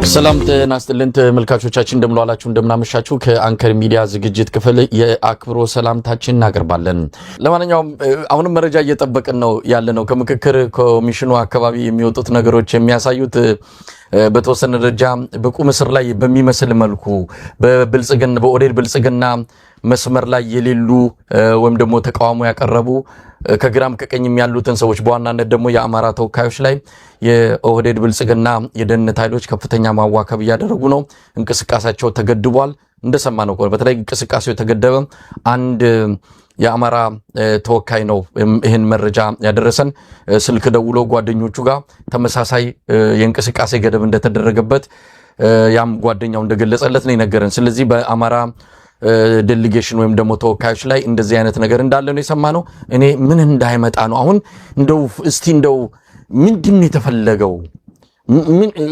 ሰላም ጤና ይስጥልን ተመልካቾቻችን እንደምንዋላችሁ እንደምናመሻችሁ ከአንከር ሚዲያ ዝግጅት ክፍል የአክብሮ ሰላምታችን እናቀርባለን። ለማንኛውም አሁንም መረጃ እየጠበቅን ነው ያለነው ከምክክር ኮሚሽኑ አካባቢ የሚወጡት ነገሮች የሚያሳዩት በተወሰነ ደረጃ በቁም እስር ላይ በሚመስል መልኩ በኦህዴድ ብልጽግና መስመር ላይ የሌሉ ወይም ደግሞ ተቃውሞ ያቀረቡ ከግራም ከቀኝም ያሉትን ሰዎች በዋናነት ደግሞ የአማራ ተወካዮች ላይ የኦህዴድ ብልጽግና የደህንነት ኃይሎች ከፍተኛ ማዋከብ ያደረጉ ነው። እንቅስቃሴያቸው ተገድቧል። እንደሰማነው በተለይ እንቅስቃሴው የተገደበ አንድ የአማራ ተወካይ ነው ይህን መረጃ ያደረሰን። ስልክ ደውሎ ጓደኞቹ ጋር ተመሳሳይ የእንቅስቃሴ ገደብ እንደተደረገበት ያም ጓደኛው እንደገለጸለት ነው የነገረን። ስለዚህ በአማራ ዴሊጌሽን ወይም ደግሞ ተወካዮች ላይ እንደዚህ አይነት ነገር እንዳለ ነው የሰማነው። እኔ ምን እንዳይመጣ ነው አሁን እንደው ምንድን የተፈለገው?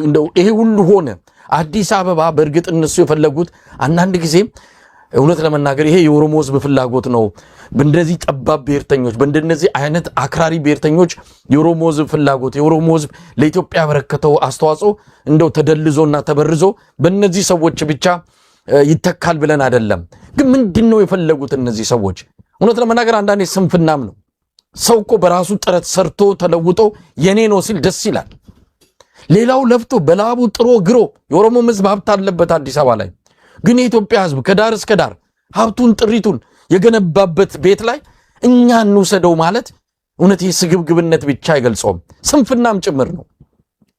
እንደው ይሄ ሁሉ ሆነ አዲስ አበባ በእርግጥ እነሱ የፈለጉት አንዳንድ ጊዜ እውነት ለመናገር ይሄ የኦሮሞ ህዝብ ፍላጎት ነው። በእንደዚህ ጠባብ ብሔርተኞች በእንደነዚህ አይነት አክራሪ ብሔርተኞች የኦሮሞ ህዝብ ፍላጎት የኦሮሞ ህዝብ ለኢትዮጵያ ያበረከተው አስተዋጽኦ እንደው ተደልዞና ተበርዞ በእነዚህ ሰዎች ብቻ ይተካል ብለን አይደለም። ግን ምንድነው የፈለጉት እነዚህ ሰዎች? እውነት ለመናገር አንዳንዴ ስንፍናም ነው። ሰው እኮ በራሱ ጥረት ሰርቶ ተለውጦ የኔ ነው ሲል ደስ ይላል። ሌላው ለፍቶ በላቡ ጥሮ ግሮ የኦሮሞ ህዝብ ሀብት አለበት አዲስ አበባ ላይ። ግን የኢትዮጵያ ህዝብ ከዳር እስከ ዳር ሀብቱን ጥሪቱን የገነባበት ቤት ላይ እኛ እንውሰደው ማለት እውነት ስግብግብነት ብቻ አይገልጸውም፣ ስንፍናም ጭምር ነው።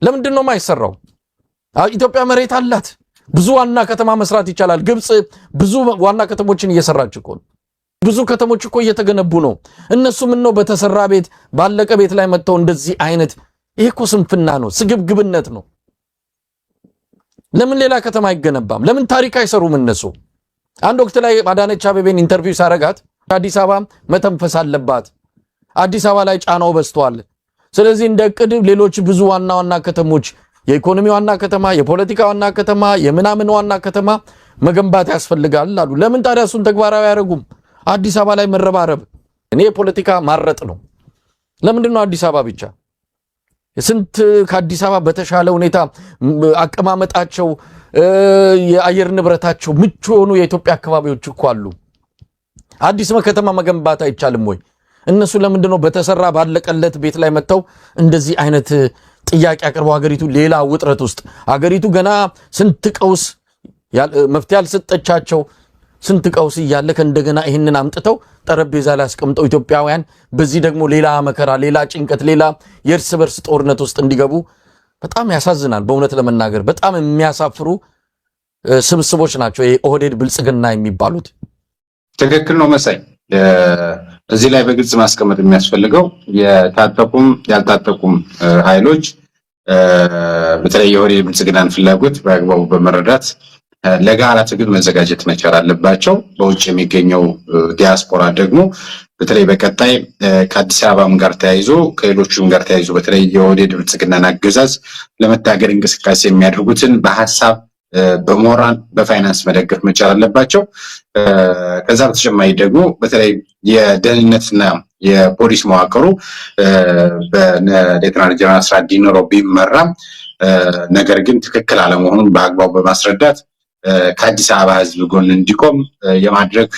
ለምንድን ነው የማይሰራው? ኢትዮጵያ መሬት አላት። ብዙ ዋና ከተማ መስራት ይቻላል። ግብጽ ብዙ ዋና ከተሞችን እየሰራች እኮ ነው። ብዙ ከተሞች እኮ እየተገነቡ ነው። እነሱ ምን ነው በተሰራ ቤት ባለቀ ቤት ላይ መጥተው እንደዚህ አይነት ይሄ እኮ ስንፍና ነው፣ ስግብግብነት ነው። ለምን ሌላ ከተማ አይገነባም? ለምን ታሪክ አይሰሩም እነሱ? አንድ ወቅት ላይ አዳነች አቤቤን ኢንተርቪው ሳረጋት አዲስ አበባ መተንፈስ አለባት፣ አዲስ አበባ ላይ ጫናው በዝቷል፣ ስለዚህ እንደ ዕቅድ ሌሎች ብዙ ዋና ዋና ከተሞች የኢኮኖሚ ዋና ከተማ፣ የፖለቲካ ዋና ከተማ፣ የምናምን ዋና ከተማ መገንባት ያስፈልጋል አሉ። ለምን ታዲያ እሱን ተግባራዊ ያደርጉም? አዲስ አበባ ላይ መረባረብ እኔ የፖለቲካ ማረጥ ነው። ለምንድን ነው አዲስ አበባ ብቻ? ስንት ከአዲስ አበባ በተሻለ ሁኔታ አቀማመጣቸው የአየር ንብረታቸው ምቹ የሆኑ የኢትዮጵያ አካባቢዎች እኮ አሉ። አዲስ ከተማ መገንባት አይቻልም ወይ? እነሱ ለምንድን ነው በተሰራ ባለቀለት ቤት ላይ መጥተው እንደዚህ አይነት ጥያቄ አቅርበው ሀገሪቱ ሌላ ውጥረት ውስጥ ሀገሪቱ ገና ስንት ቀውስ መፍትሄ ያልሰጠቻቸው ስንት ቀውስ እያለ ከእንደገና ይህንን አምጥተው ጠረጴዛ ላይ አስቀምጠው ኢትዮጵያውያን በዚህ ደግሞ ሌላ መከራ፣ ሌላ ጭንቀት፣ ሌላ የእርስ በርስ ጦርነት ውስጥ እንዲገቡ በጣም ያሳዝናል። በእውነት ለመናገር በጣም የሚያሳፍሩ ስብስቦች ናቸው የኦህዴድ ብልጽግና የሚባሉት። ትክክል ነው መሳይ። እዚህ ላይ በግልጽ ማስቀመጥ የሚያስፈልገው የታጠቁም ያልታጠቁም ኃይሎች በተለይ የኦህዴድ ብልጽግናን ፍላጎት በአግባቡ በመረዳት ለጋራ ትግል መዘጋጀት መቻል አለባቸው። በውጭ የሚገኘው ዲያስፖራ ደግሞ በተለይ በቀጣይ ከአዲስ አበባም ጋር ተያይዞ ከሌሎችም ጋር ተያይዞ በተለይ የኦህዴድ ብልጽግናን አገዛዝ ለመታገል እንቅስቃሴ የሚያደርጉትን በሐሳብ በሞራል በፋይናንስ መደገፍ መቻል አለባቸው። ከዛ በተጨማሪ ደግሞ በተለይ የደህንነትና የፖሊስ መዋቅሩ በሌተናል ጀነራል አስራት ዲነሮ ቢመራም ነገር ግን ትክክል አለመሆኑን በአግባቡ በማስረዳት ከአዲስ አበባ ህዝብ ጎን እንዲቆም የማድረግ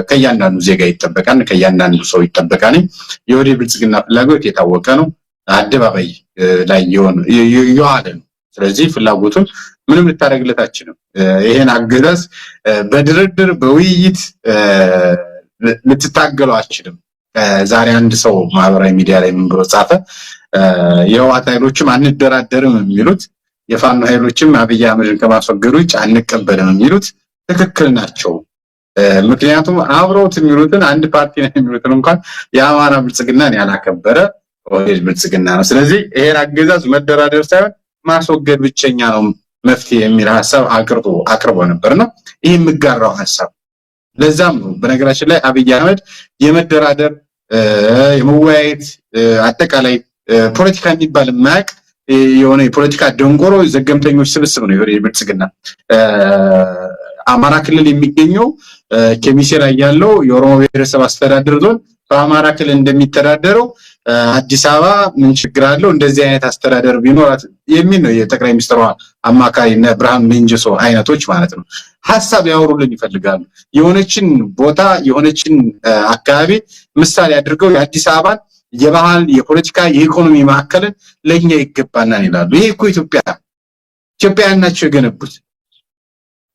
ከእያንዳንዱ ዜጋ ይጠበቃል፣ ከእያንዳንዱ ሰው ይጠበቃል። የኦህዴድ ብልጽግና ፍላጎት የታወቀ ነው፣ አደባባይ ላይ የዋለ ነው። ስለዚህ ፍላጎቱን ምንም ልታደርግለት አትችልም። ይሄን አገዛዝ በድርድር በውይይት ልትታገለው አትችልም። ዛሬ አንድ ሰው ማህበራዊ ሚዲያ ላይ ምን ብሎ ጻፈ? የህወሓት ኃይሎችም አንደራደርም የሚሉት የፋኖ ኃይሎችም አብይ አህመድን ከማስወገዱ ውጭ አንቀበልም የሚሉት ትክክል ናቸው። ምክንያቱም አብረውት የሚሉትን አንድ ፓርቲ ነው የሚሉትን እንኳን የአማራ ብልጽግናን ያላከበረ ኦህዴድ ብልጽግና ነው። ስለዚህ ይሄን አገዛዝ መደራደር ሳይሆን ማስወገድ ብቸኛ ነው መፍትሄ የሚል ሐሳብ አቅርቦ ነበርና ይህ የሚጋራው ሐሳብ ለዛም ነው በነገራችን ላይ አብይ አህመድ የመደራደር የመወያየት አጠቃላይ ፖለቲካ የሚባል ማቅ የሆነ የፖለቲካ ደንቆሮ ዘገምተኞች ስብስብ ነው የኦህዴድ ብልጽግና። አማራ ክልል የሚገኘው ኬሚሴ ላይ ያለው የኦሮሞ ብሔረሰብ አስተዳደር ዞን በአማራ ክልል እንደሚተዳደረው አዲስ አበባ ምን ችግር አለው እንደዚህ አይነት አስተዳደር ቢኖራት የሚል ነው የጠቅላይ ሚኒስትሩ አማካሪና ብርሃኑ ሌንጅሶ አይነቶች ማለት ነው። ሐሳብ ያወሩልን ይፈልጋሉ። የሆነችን ቦታ የሆነችን አካባቢ ምሳሌ አድርገው የአዲስ አበባን የባህል የፖለቲካ የኢኮኖሚ ማዕከልን ለኛ ይገባናል ይላሉ። ይሄ እኮ ኢትዮጵያውያን ናቸው የገነቡት።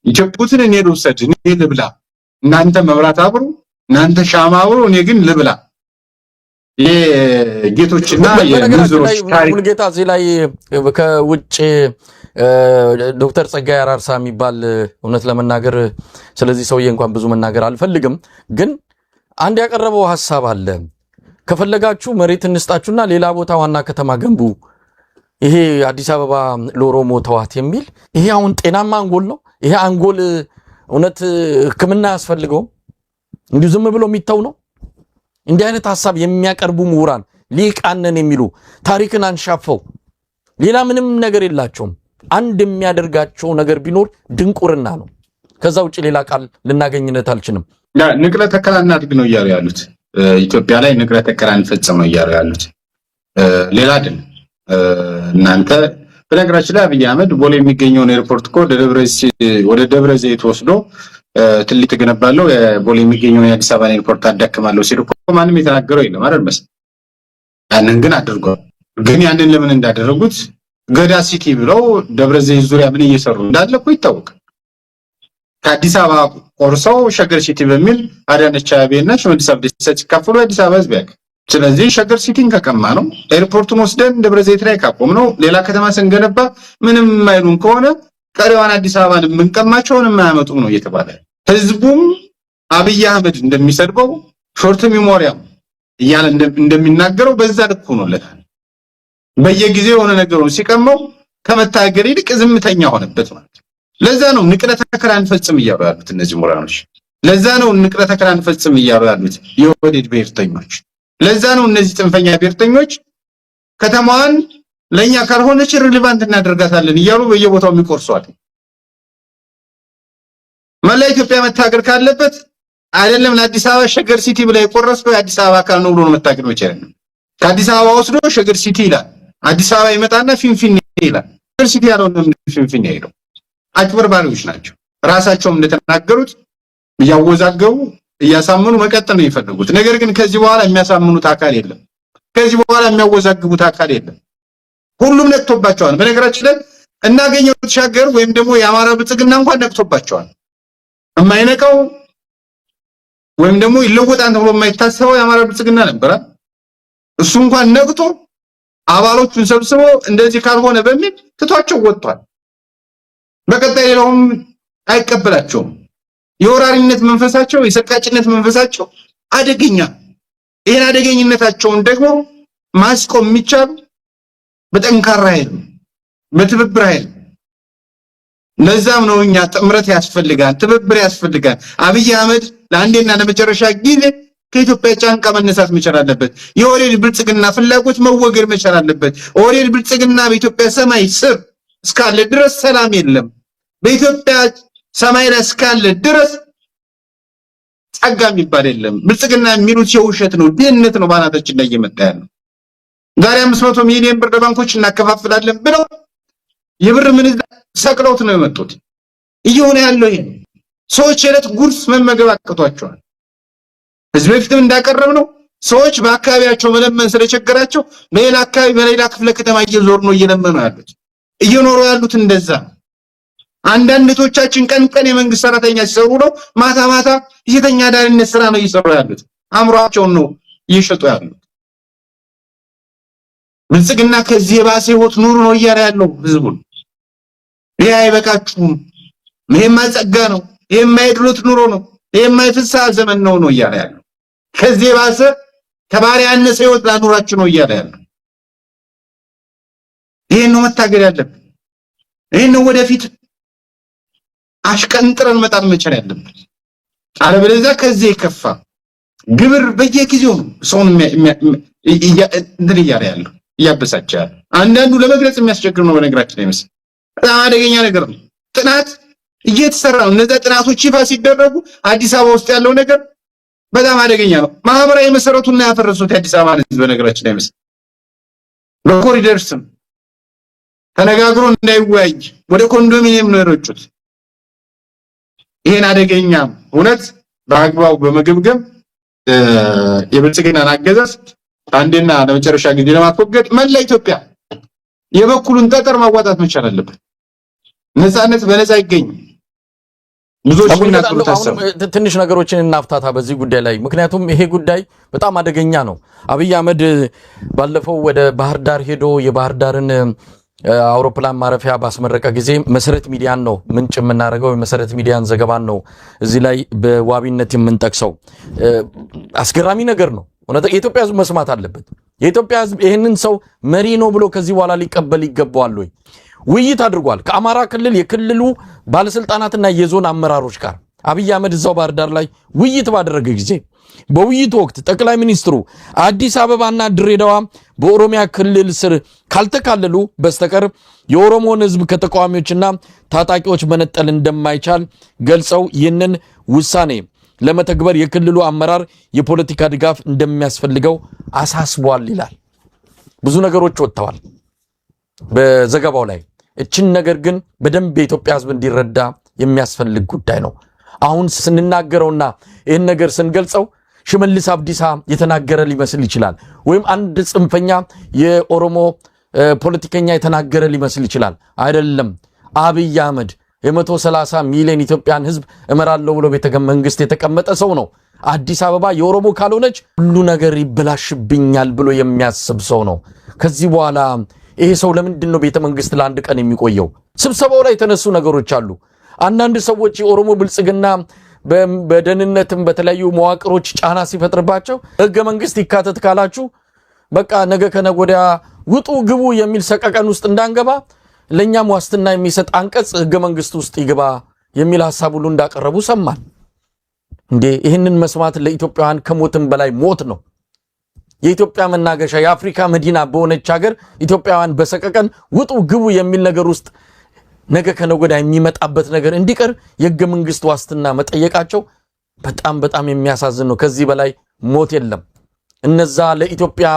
ኢትዮጵያን እኔ ልውሰድ እኔ ልብላ፣ እናንተ መብራት አብሩ፣ እናንተ ሻማ አብሩ፣ እኔ ግን ልብላ። የጌቶችና የምንዝሮች ታሪክ ሙሉጌታ እዚህ ላይ ከውጭ ዶክተር ጸጋዬ አራርሳ የሚባል እውነት ለመናገር ስለዚህ ሰውዬ እንኳን ብዙ መናገር አልፈልግም፣ ግን አንድ ያቀረበው ሐሳብ አለ። ከፈለጋችሁ መሬት እንስጣችሁና ሌላ ቦታ ዋና ከተማ ገንቡ፣ ይሄ አዲስ አበባ ለኦሮሞ ተዋት የሚል ይሄ አሁን ጤናማ አንጎል ነው? ይሄ አንጎል እውነት ሕክምና ያስፈልገውም? እንዲሁ ዝም ብሎ የሚታው ነው? እንዲህ አይነት ሐሳብ የሚያቀርቡ ምሁራን ሊቃነን የሚሉ ታሪክን አንሻፈው ሌላ ምንም ነገር የላቸውም። አንድ የሚያደርጋቸው ነገር ቢኖር ድንቁርና ነው። ከዛ ውጪ ሌላ ቃል ልናገኝነት አልችልም። ንቅለ ተከላ እናድርግ ነው እያሉ ያሉት። ኢትዮጵያ ላይ ንቅለ ተከላ እንፈጽም ነው እያሉ ያሉት። ሌላ አይደለም። እናንተ በነገራችን ላይ አብይ አህመድ ቦሌ የሚገኘውን ኤርፖርት እኮ ወደ ደብረ ዘይት ወስዶ ትልቅ ተገነባለው ቦሌ የሚገኘውን የአዲስ አበባ ኤርፖርት አዳክማለሁ ሲል እኮ ማንም የተናገረው የለም አይደል? ያንን ግን አድርጓል። ግን ያንን ለምን እንዳደረጉት ገዳ ሲቲ ብለው ደብረ ዘይት ዙሪያ ምን እየሰሩ እንዳለ እኮ ይታወቃል። ከአዲስ አበባ ቆርሰው ሸገር ሲቲ በሚል አዳነች አቤቤና ሽመልስ አብዲሳ ሲካፈሉ አዲስ አበባ ህዝብ ያውቃል። ስለዚህ ሸገር ሲቲን ከቀማ ነው ኤርፖርቱን ወስደን ደብረ ዘይት ላይ ካቆም ነው ሌላ ከተማ ስንገነባ ምንም የማይሉን ከሆነ ቀሪዋን አዲስ አበባን የምንቀማቸውን የማያመጡም ነው እየተባለ ህዝቡም አብይ አህመድ እንደሚሰድበው ሾርት ሚሞሪያም እያለ እንደሚናገረው በዛ ልክ ሆኖለታል። በየጊዜው የሆነ ነገሩን ሲቀመው ከመታገር ይልቅ ዝምተኛ ሆነበት ማለት ነው። ለዛ ነው ንቅለ ተከላ እንፈጽም እያሉ ያሉት እነዚህ ምሁራኖች። ለዛ ነው ንቅለ ተከላ እንፈጽም እያሉ ያሉት የወዴድ ብሔርተኞች። ለዛ ነው እነዚህ ጽንፈኛ ብሔርተኞች ከተማዋን ለኛ ካልሆነች ሪሌቫንት እናደርጋታለን እያሉ በየቦታው የሚቆርሷል። መላ ኢትዮጵያ መታገር ካለበት አይደለም ለአዲስ አበባ ሸገር ሲቲ ብላ የቆረስከው የአዲስ አበባ አካል ነው ብሎ ነው መታገር መቻል ነው። ከአዲስ አበባ ወስዶ ሸገር ሲቲ ይላል። አዲስ አበባ ይመጣና ፊንፊኔ ይላል። ሸገር ሲቲ ያለው ነው ፊንፊኔ ይለው። አጭበርባሪዎች ናቸው። ራሳቸውም እንደተናገሩት እያወዛገቡ እያሳመኑ መቀጠል ነው የሚፈልጉት። ነገር ግን ከዚህ በኋላ የሚያሳምኑት አካል የለም። ከዚህ በኋላ የሚያወዛግቡት አካል የለም። ሁሉም ነቅቶባቸዋል። በነገራችን ላይ እናገኘው ተሻገር ወይም ደግሞ የአማራ ብልጽግና እንኳን ነቅቶባቸዋል። የማይነቀው ወይም ደግሞ ይለወጣል ተብሎ የማይታሰበው የአማራ ብልጽግና ነበር። እሱ እንኳን ነቅቶ አባሎቹን ሰብስቦ እንደዚህ ካልሆነ በሚል ትቷቸው ወጥቷል። በቀጣይ ሌላውም አይቀበላቸውም። የወራሪነት መንፈሳቸው የሰቃጭነት መንፈሳቸው አደገኛ። ይሄን አደገኝነታቸውን ደግሞ ማስቆም የሚቻል በጠንካራ ኃይል በትብብር ኃይል። ለዛም ነው እኛ ጥምረት ያስፈልጋል፣ ትብብር ያስፈልጋል። አብይ አህመድ ለአንዴና ለመጨረሻ ጊዜ ከኢትዮጵያ ጫንቃ መነሳት መቻል አለበት። የኦህዴድ ብልጽግና ፍላጎት መወገድ መቻል አለበት። ኦህዴድ ብልጽግና በኢትዮጵያ ሰማይ ስር እስካለ ድረስ ሰላም የለም። በኢትዮጵያ ሰማይ ላይ እስካለ ድረስ ጸጋ የሚባል የለም። ብልጽግና የሚሉት የውሸት ነው፣ ድህነት ነው ባናታችን ላይ እየመጣ ያለው። ዛሬ 500 ሚሊዮን ብር ለባንኮች እናከፋፍላለን ብለው የብር ምንዛሪ ሰቅለውት ነው የመጡት። እየሆነ ያለው ይሄ ሰዎች የዕለት ጉርስ መመገብ አቅቷቸዋል። ህዝብ በፊትም እንዳቀረብ ነው ሰዎች በአካባቢያቸው መለመን ስለቸገራቸው በሌላ አካባቢ በሌላ ክፍለ ከተማ እየዞሩ ነው እየለመኑ ያሉት። እየኖሩ ያሉት እንደዛ። አንዳንዶቻችን ቀን ቀን የመንግስት ሰራተኛ ሲሰሩ ነው፣ ማታ ማታ የሴተኛ አዳሪነት ስራ ነው እየሰሩ ያሉት። አምሯቸውን ነው እየሸጡ ያሉት። ብልጽግና ከዚህ የባሰ ህይወት ኑሩ ነው እያለ ያለው ህዝቡን። ይሄ አይበቃችሁም፣ ይሄማ ጸጋ ነው፣ ይሄማ የድሎት ኑሮ ነው፣ ይሄማ የፍስሐ ዘመን ነው እያለ ያለው። ከዚህ የባሰ ከባሪያ ያነሰ ህይወት ላኑራችሁ ነው እያለ ያለው። ይሄን ነው መታገል ያለብን። ይሄን ነው ወደፊት አሽቀንጥረን መጣል መቻል ያለብን። አለበለዚያ ከዚህ የከፋ ግብር በየጊዜው ነው ሰውን እንትን እያለ ያለው እያበሳጨ ያለው። አንዳንዱ ለመግለጽ የሚያስቸግር ነው። በነገራችን ላይ መሰለኝ በጣም አደገኛ ነገር ነው። ጥናት እየተሰራ ነው። እነዛ ጥናቶች ይፋ ሲደረጉ አዲስ አበባ ውስጥ ያለው ነገር በጣም አደገኛ ነው። ማህበራዊ መሰረቱን ያፈረሱት የአዲስ አበባ ህዝብ በነገራችን ላይ መስል በኮሪደር ስም ተነጋግሮ እንዳይወያይ ወደ ኮንዶሚኒየም ነው የረጩት። ይሄን አደገኛ እውነት በአግባቡ በመገምገም የብልጽግናን አገዛዝ አንዴና ለመጨረሻ ጊዜ ለማስወገድ መላ ኢትዮጵያ የበኩሉን ጠጠር ማዋጣት መቻል አለበት። ነፃነት በነፃ ይገኝ። ብዙዎችና ትንሽ ነገሮችን እናፍታታ በዚህ ጉዳይ ላይ ምክንያቱም ይሄ ጉዳይ በጣም አደገኛ ነው። አብይ አህመድ ባለፈው ወደ ባህር ዳር ሄዶ የባህር ዳርን አውሮፕላን ማረፊያ ባስመረቀ ጊዜ መሰረት ሚዲያን ነው ምንጭ የምናደርገው የመሰረት ሚዲያን ዘገባን ነው እዚህ ላይ በዋቢነት የምንጠቅሰው። አስገራሚ ነገር ነው። የኢትዮጵያ ህዝብ መስማት አለበት። የኢትዮጵያ ህዝብ ይህንን ሰው መሪ ነው ብሎ ከዚህ በኋላ ሊቀበል ይገባዋል ወይ? ውይይት አድርጓል ከአማራ ክልል የክልሉ ባለስልጣናትና የዞን አመራሮች ጋር። አብይ አህመድ እዛው ባህር ዳር ላይ ውይይት ባደረገ ጊዜ በውይይቱ ወቅት ጠቅላይ ሚኒስትሩ አዲስ አበባና ድሬዳዋ በኦሮሚያ ክልል ስር ካልተካለሉ በስተቀር የኦሮሞን ህዝብ ከተቃዋሚዎችና ታጣቂዎች መነጠል እንደማይቻል ገልጸው ይህንን ውሳኔ ለመተግበር የክልሉ አመራር የፖለቲካ ድጋፍ እንደሚያስፈልገው አሳስቧል ይላል። ብዙ ነገሮች ወጥተዋል በዘገባው ላይ። እችን ነገር ግን በደንብ የኢትዮጵያ ህዝብ እንዲረዳ የሚያስፈልግ ጉዳይ ነው። አሁን ስንናገረውና ይህን ነገር ስንገልጸው ሽመልስ አብዲሳ የተናገረ ሊመስል ይችላል፣ ወይም አንድ ጽንፈኛ የኦሮሞ ፖለቲከኛ የተናገረ ሊመስል ይችላል። አይደለም። አብይ አህመድ የ130 ሚሊዮን ኢትዮጵያን ህዝብ እመራለሁ ብሎ ቤተ መንግስት የተቀመጠ ሰው ነው። አዲስ አበባ የኦሮሞ ካልሆነች ሁሉ ነገር ይበላሽብኛል ብሎ የሚያስብ ሰው ነው። ከዚህ በኋላ ይሄ ሰው ለምንድን ነው ቤተ መንግስት ለአንድ ቀን የሚቆየው? ስብሰባው ላይ የተነሱ ነገሮች አሉ። አንዳንድ ሰዎች የኦሮሞ ብልጽግና በደህንነትም በተለያዩ መዋቅሮች ጫና ሲፈጥርባቸው ህገ መንግስት ይካተት ካላችሁ በቃ ነገ ከነገ ወዲያ ውጡ ግቡ የሚል ሰቀቀን ውስጥ እንዳንገባ ለኛም ዋስትና የሚሰጥ አንቀጽ ህገ መንግስት ውስጥ ይገባ የሚል ሐሳብ ሁሉ እንዳቀረቡ ሰማን። እንዴ ይህንን መስማት ለኢትዮጵያውያን ከሞትም በላይ ሞት ነው። የኢትዮጵያ መናገሻ የአፍሪካ መዲና በሆነች ሀገር ኢትዮጵያውያን በሰቀቀን ውጡ ግቡ የሚል ነገር ውስጥ ነገ ከነገ ወዲያ የሚመጣበት ነገር እንዲቀር የህገ መንግስት ዋስትና መጠየቃቸው በጣም በጣም የሚያሳዝን ነው። ከዚህ በላይ ሞት የለም። እነዛ ለኢትዮጵያ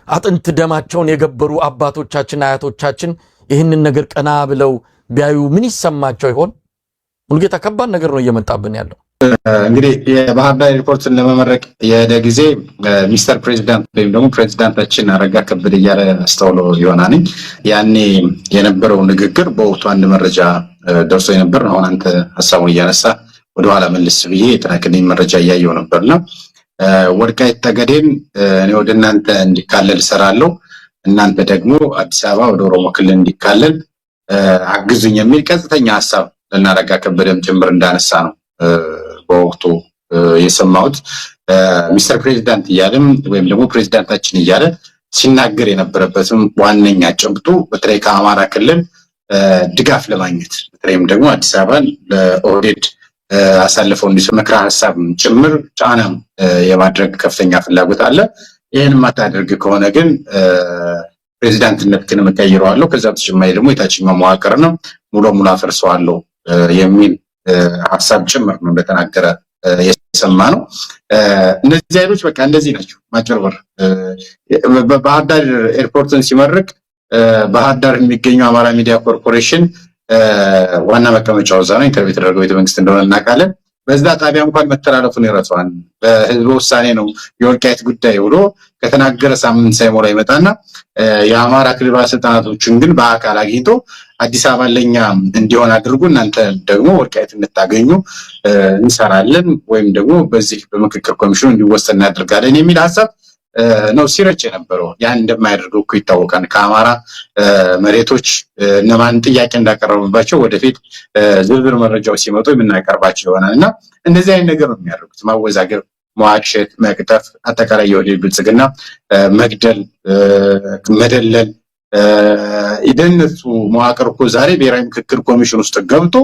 አጥንት ደማቸውን የገበሩ አባቶቻችን አያቶቻችን ይህንን ነገር ቀና ብለው ቢያዩ ምን ይሰማቸው ይሆን? ሙሉጌታ ከባድ ነገር ነው እየመጣብን ያለው። እንግዲህ የባህር ዳር ኤርፖርትን ለመመረቅ የሄደ ጊዜ ሚስተር ፕሬዚዳንት ወይም ደግሞ ፕሬዚዳንታችን አረጋ ከበደ እያለ አስተውሎ ይሆናል። ያኔ የነበረው ንግግር በወቅቱ አንድ መረጃ ደርሶ የነበር ነው። አሁን አንተ ሐሳቡን እያነሳ ወደኋላ መልስ ብዬ የተላከልኝ መረጃ እያየው ነበርና ወልቃይት ጠገዴን እኔ ወደ እናንተ እንዲካለል እሰራለሁ፣ እናንተ ደግሞ አዲስ አበባ ወደ ኦሮሞ ክልል እንዲካለል አግዙኝ የሚል ቀጥተኛ ሐሳብ ለናረጋ ከበደም ጭምር እንዳነሳ ነው በወቅቱ የሰማሁት። ሚስተር ፕሬዚዳንት እያለም ወይም ደግሞ ፕሬዚዳንታችን እያለ ሲናገር የነበረበትም ዋነኛ ጭብጡ በተለይ ከአማራ ክልል ድጋፍ ለማግኘት በተለይም ደግሞ አዲስ አበባን ለኦህዴድ አሳልፈው እንዲሰጡ ምክረ ሐሳብ ጭምር ጫናም የማድረግ ከፍተኛ ፍላጎት አለ። ይህን ማታደርግ ከሆነ ግን ፕሬዚዳንትነትን እቀይረዋለሁ፣ ከዛ በተጨማሪ ደግሞ የታችኛው መዋቅር ነው ሙሉ ሙሉ አፈርሰዋለሁ የሚል ሐሳብ ጭምር ነው እንደተናገረ የሰማ ነው። እነዚህ ኃይሎች በቃ እንደዚህ ናቸው፣ ማጭበርበር። ባህር ዳር ኤርፖርትን ሲመርቅ ባህር ዳር የሚገኘው አማራ ሚዲያ ኮርፖሬሽን ዋና መቀመጫው እዛ ነው፣ ኢንተርቪው የተደረገው ቤተ መንግስት እንደሆነ እናውቃለን። በዛ ጣቢያ እንኳን መተላለፉን ይረሳዋል። በህዝብ ውሳኔ ነው የወልቃይት ጉዳይ ብሎ ከተናገረ ሳምንት ሳይሞላ ይመጣና የአማራ ክልል ባለስልጣናቶችን ግን በአካል አግኝቶ አዲስ አበባ ለኛ እንዲሆን አድርጉ፣ እናንተ ደግሞ ወልቃይት እንድታገኙ እንሰራለን ወይም ደግሞ በዚህ በምክክር ኮሚሽኑ እንዲወሰን እናደርጋለን የሚል ሐሳብ ነው ሲረጭ የነበረው። ያን እንደማያደርገው እኮ ይታወቃል። ከአማራ መሬቶች እነማን ጥያቄ እንዳቀረቡባቸው ወደፊት ዝርዝር መረጃዎች ሲመጡ የምናቀርባቸው ይሆናል እና እንደዚህ አይነት ነገር ነው የሚያደርጉት። ማወዛገብ፣ መዋሸት፣ መቅጠፍ፣ አጠቃላይ የኦህዴድ ብልጽግና መግደል፣ መደለል። የደህንነቱ መዋቅር እኮ ዛሬ ብሔራዊ ምክክር ኮሚሽን ውስጥ ገብቶ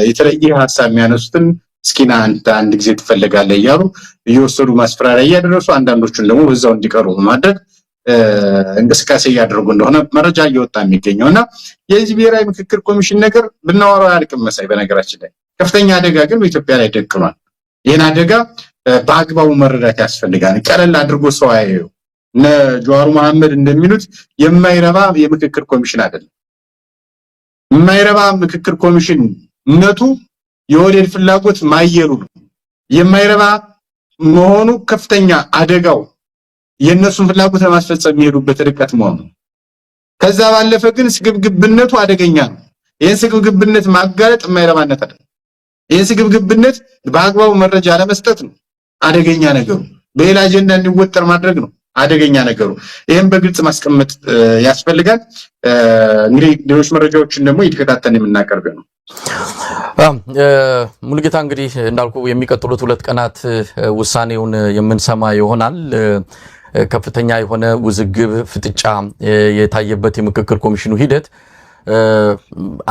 የተለየ ሐሳብ የሚያነሱትን እስኪና አንድ ጊዜ ትፈልጋለህ እያሉ እየወሰዱ ማስፈራሪያ እያደረሱ አንዳንዶቹን ደግሞ በዛው እንዲቀሩ በማድረግ እንቅስቃሴ እያደረጉ እንደሆነ መረጃ እየወጣ የሚገኘው እና የዚህ ብሔራዊ ምክክር ኮሚሽን ነገር ብናወራው አያልቅም መሳይ። በነገራችን ላይ ከፍተኛ አደጋ ግን በኢትዮጵያ ላይ ደቅኗል። ይህን አደጋ በአግባቡ መረዳት ያስፈልጋል። ቀለል አድርጎ ሰው አያየው። እነ ጀዋር መሐመድ እንደሚሉት የማይረባ የምክክር ኮሚሽን አይደለም። የማይረባ ምክክር ኮሚሽንነቱ የወዴድ ፍላጎት ማየሉ ነው። የማይረባ መሆኑ ከፍተኛ አደጋው የነሱን ፍላጎት ለማስፈጸም የሚሄዱበት ርቀት መሆኑ። ከዛ ባለፈ ግን ስግብግብነቱ አደገኛ ነው። ይሄን ስግብግብነት ማጋለጥ የማይረባነት አይደለም። ይሄን ስግብግብነት በአግባቡ መረጃ ለመስጠት ነው አደገኛ ነገሩ። በሌላ አጀንዳ እንዲወጠር ማድረግ ነው አደገኛ ነገሩ። ይሄን በግልጽ ማስቀመጥ ያስፈልጋል። እንግዲህ ሌሎች መረጃዎችን ደግሞ እየተከታተልን የምናቀርብ ነው። ሙሉጌታ እንግዲህ እንዳልኩ የሚቀጥሉት 2 ቀናት ውሳኔውን የምንሰማ ይሆናል። ከፍተኛ የሆነ ውዝግብ ፍጥጫ የታየበት የምክክር ኮሚሽኑ ሂደት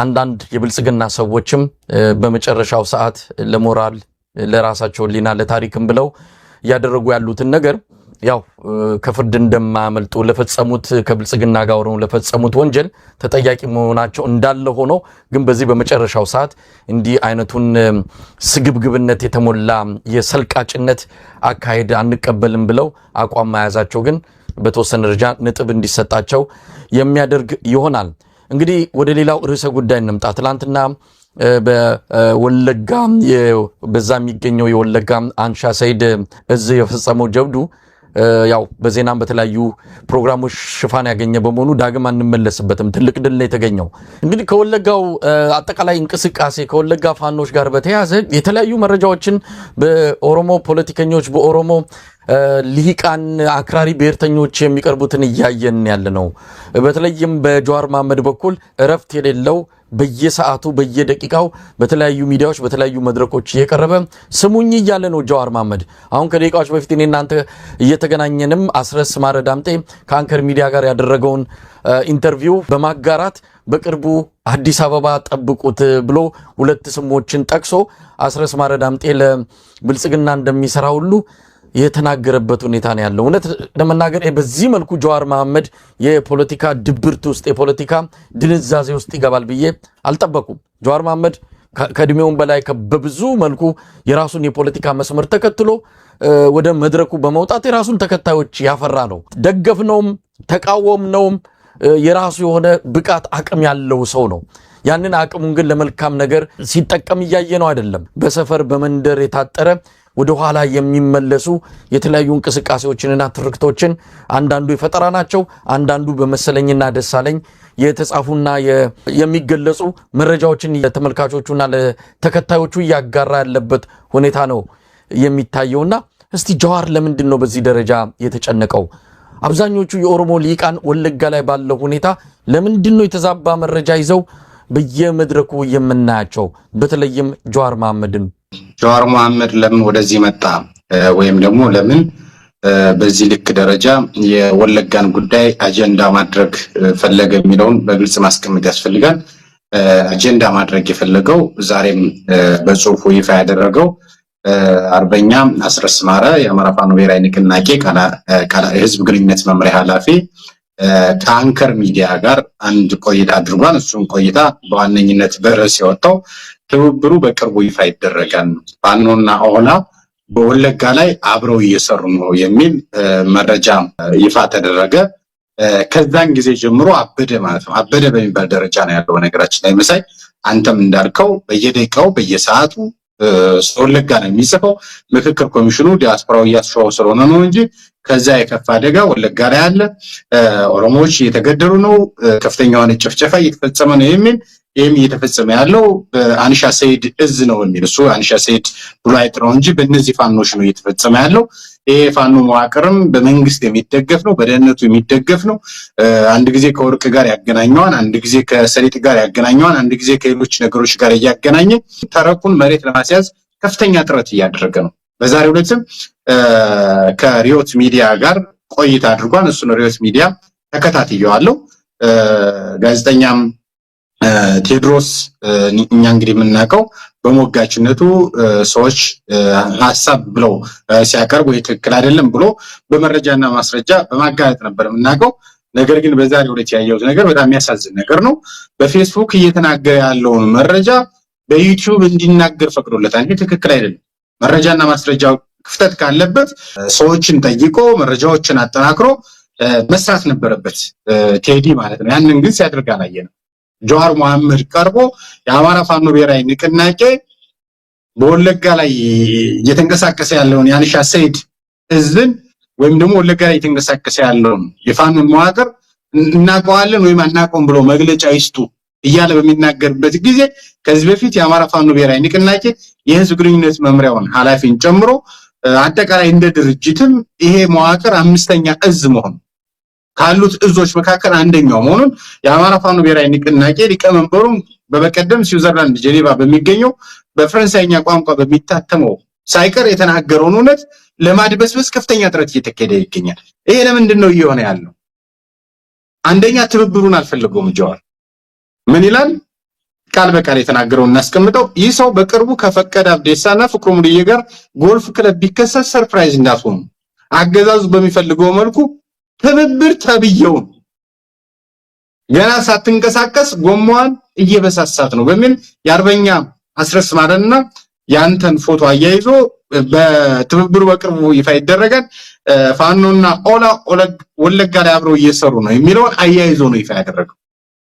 አንዳንድ የብልጽግና ሰዎችም በመጨረሻው ሰዓት ለሞራል ለራሳቸው ሊና ለታሪክም ብለው ያደረጉ ያሉትን ነገር ያው ከፍርድ እንደማያመልጡ ለፈጸሙት ከብልጽግና ጋር ሆነው ለፈጸሙት ወንጀል ተጠያቂ መሆናቸው እንዳለ ሆኖ ግን በዚህ በመጨረሻው ሰዓት እንዲህ አይነቱን ስግብግብነት የተሞላ የሰልቃጭነት አካሄድ አንቀበልም ብለው አቋም መያዛቸው ግን በተወሰነ ደረጃ ነጥብ እንዲሰጣቸው የሚያደርግ ይሆናል። እንግዲህ ወደ ሌላው ርዕሰ ጉዳይ እንምጣ። ትላንትና በወለጋ በዛ የሚገኘው የወለጋ አንሻ ሰይድ እዝ የፈጸመው ጀብዱ ያው በዜናም በተለያዩ ፕሮግራሞች ሽፋን ያገኘ በመሆኑ ዳግም አንመለስበትም። ትልቅ ድል ነው የተገኘው። እንግዲህ ከወለጋው አጠቃላይ እንቅስቃሴ ከወለጋ ፋኖች ጋር በተያያዘ የተለያዩ መረጃዎችን በኦሮሞ ፖለቲከኞች በኦሮሞ ልሂቃን አክራሪ ብሔርተኞች የሚቀርቡትን እያየን ያለ ነው። በተለይም በጀዋር መሐመድ በኩል እረፍት የሌለው በየሰዓቱ በየደቂቃው በተለያዩ ሚዲያዎች በተለያዩ መድረኮች እየቀረበ ስሙኝ እያለ ነው ጀዋር መሐመድ። አሁን ከደቂቃዎች በፊት እኔ እናንተ እየተገናኘንም አስረስ ማረ ዳምጤ ከአንከር ሚዲያ ጋር ያደረገውን ኢንተርቪው በማጋራት በቅርቡ አዲስ አበባ ጠብቁት ብሎ 2 ስሞችን ጠቅሶ አስረስ ማረ ዳምጤ ለብልጽግና እንደሚሰራ ሁሉ የተናገረበት ሁኔታ ነው ያለው። እውነት ለመናገር በዚህ መልኩ ጀዋር መሐመድ የፖለቲካ ድብርት ውስጥ የፖለቲካ ድንዛዜ ውስጥ ይገባል ብዬ አልጠበቁም። ጀዋር መሐመድ ከእድሜውም በላይ በብዙ መልኩ የራሱን የፖለቲካ መስመር ተከትሎ ወደ መድረኩ በመውጣት የራሱን ተከታዮች ያፈራ ነው። ደገፍነውም ተቃወምነውም የራሱ የሆነ ብቃት አቅም ያለው ሰው ነው። ያንን አቅሙን ግን ለመልካም ነገር ሲጠቀም እያየ ነው አይደለም። በሰፈር በመንደር የታጠረ ወደ ኋላ የሚመለሱ የተለያዩ እንቅስቃሴዎችንና ትርክቶችን አንዳንዱ የፈጠራ ናቸው፣ አንዳንዱ በመሰለኝና ደሳለኝ የተጻፉና የሚገለጹ መረጃዎችን ለተመልካቾቹና ለተከታዮቹ እያጋራ ያለበት ሁኔታ ነው የሚታየውና እስቲ ጀዋር ለምንድን ነው በዚህ ደረጃ የተጨነቀው? አብዛኞቹ የኦሮሞ ሊቃን ወለጋ ላይ ባለው ሁኔታ ለምንድን ነው የተዛባ መረጃ ይዘው በየመድረኩ የምናያቸው? በተለይም ጀዋር መሐመድን ጀዋር መሐመድ ለምን ወደዚህ መጣ ወይም ደግሞ ለምን በዚህ ልክ ደረጃ የወለጋን ጉዳይ አጀንዳ ማድረግ ፈለገ የሚለውን በግልጽ ማስቀመጥ ያስፈልጋል። አጀንዳ ማድረግ የፈለገው ዛሬም በጽሁፉ ይፋ ያደረገው አርበኛ አስረስ ማረ የአማራ ፋኖ ብሔራዊ ንቅናቄ የህዝብ ግንኙነት መምሪያ ኃላፊ ከአንከር ሚዲያ ጋር አንድ ቆይታ አድርጓል። እሱም ቆይታ በዋነኝነት በርዕስ የወጣው ትብብሩ በቅርቡ ይፋ ይደረጋል፣ ፋኖና ኦላ በወለጋ ላይ አብረው እየሰሩ ነው የሚል መረጃ ይፋ ተደረገ። ከዛን ጊዜ ጀምሮ አበደ ማለት ነው። አበደ በሚባል ደረጃ ነው ያለው። ነገራችን ላይ መሳይ አንተም እንዳልከው በየደቂቃው በየሰዓቱ ወለጋ ነው የሚጽፈው። ምክክር ኮሚሽኑ ዲያስፖራው እያስሸዋው ስለሆነ ነው እንጂ ከዛ የከፋ አደጋ ወለጋ ላይ አለ፣ ኦሮሞዎች እየተገደሉ ነው፣ ከፍተኛውን ጭፍጨፋ እየተፈጸመ ነው የሚል ይህም እየተፈጸመ ያለው በአንሻ ሰይድ እዝ ነው የሚል እሱ አንሻ ሰይድ ብሎ አይጥረው እንጂ በእነዚህ ፋኖች ነው እየተፈጸመ ያለው። ይሄ ፋኖ መዋቅርም በመንግስት የሚደገፍ ነው፣ በደህንነቱ የሚደገፍ ነው። አንድ ጊዜ ከወርቅ ጋር ያገናኘዋን፣ አንድ ጊዜ ከሰሊጥ ጋር ያገናኘዋን፣ አንድ ጊዜ ከሌሎች ነገሮች ጋር እያገናኘ ተረኩን መሬት ለማስያዝ ከፍተኛ ጥረት እያደረገ ነው። በዛሬው ዕለትም ከሪዮት ሚዲያ ጋር ቆይታ አድርጓል። እሱን ሪዮት ሚዲያ ተከታትየዋለሁ። ጋዜጠኛም ቴዎድሮስ እኛ እንግዲህ የምናውቀው በሞጋችነቱ ሰዎች ሐሳብ ብለው ሲያቀርቡ ትክክል አይደለም ብሎ በመረጃና ማስረጃ በማጋለጥ ነበር የምናውቀው። ነገር ግን በዛሬው ዕለት ያየሁት ነገር በጣም የሚያሳዝን ነገር ነው። በፌስቡክ እየተናገረ ያለውን መረጃ በዩቲዩብ እንዲናገር ፈቅዶለታል። ይህ ትክክል አይደለም። መረጃና ማስረጃ ክፍተት ካለበት ሰዎችን ጠይቆ መረጃዎችን አጠናክሮ መስራት ነበረበት ቴዲ ማለት ነው። ያንን ግን ሲያደርግ አላየንም። ጀዋር መሐመድ ቀርቦ የአማራ ፋኖ ብሔራዊ ንቅናቄ በወለጋ ላይ እየተንቀሳቀሰ ያለውን የአንሻ ሰይድ እዝን ወይም ደግሞ ወለጋ ላይ እየተንቀሳቀሰ ያለውን የፋኖን መዋቅር እናውቀዋለን ወይም አናውቀውም ብሎ መግለጫ ይስጡ እያለ በሚናገርበት ጊዜ ከዚህ በፊት የአማራ ፋኖ ብሔራዊ ንቅናቄ የህዝብ ግንኙነት መምሪያውን ኃላፊን ጨምሮ አጠቃላይ እንደ ድርጅትም ይሄ መዋቅር 5ኛ እዝ መሆኑ ካሉት እዞች መካከል አንደኛው መሆኑን የአማራ ፋኖ ብሔራዊ ንቅናቄ ሊቀመንበሩም በበቀደም ስዊዘርላንድ ጄኔቫ በሚገኘው በፍራንሳይኛ ቋንቋ በሚታተመው ሳይቀር የተናገረውን እውነት ለማድበስበስ ከፍተኛ ጥረት እየተካሄደ ይገኛል። ይሄ ለምንድን ነው እየሆነ ያለው? አንደኛ ትብብሩን አልፈለገውም ጀዋር። ምን ይላል? ቃል በቃል የተናገረውን እናስቀምጠው። ይህ ሰው በቅርቡ ከፈቀደ አብዴሳና ፍቅሩ ሙሉዬ ጋር ጎልፍ ክለብ ቢከሰስ ሰርፕራይዝ እንዳትሆኑ፣ አገዛዙ በሚፈልገው መልኩ ትብብር ተብየውን ገና ሳትንቀሳቀስ ጎማዋን እየበሳሳት ነው በሚል የአርበኛ አስረስ ማረንና ያንተን ፎቶ አያይዞ በትብብሩ በቅርቡ ይፋ ይደረጋል፣ ፋኖና ኦላ ወለጋ ላይ አብረው እየሰሩ ነው የሚለውን አያይዞ ነው ይፋ ያደረገው።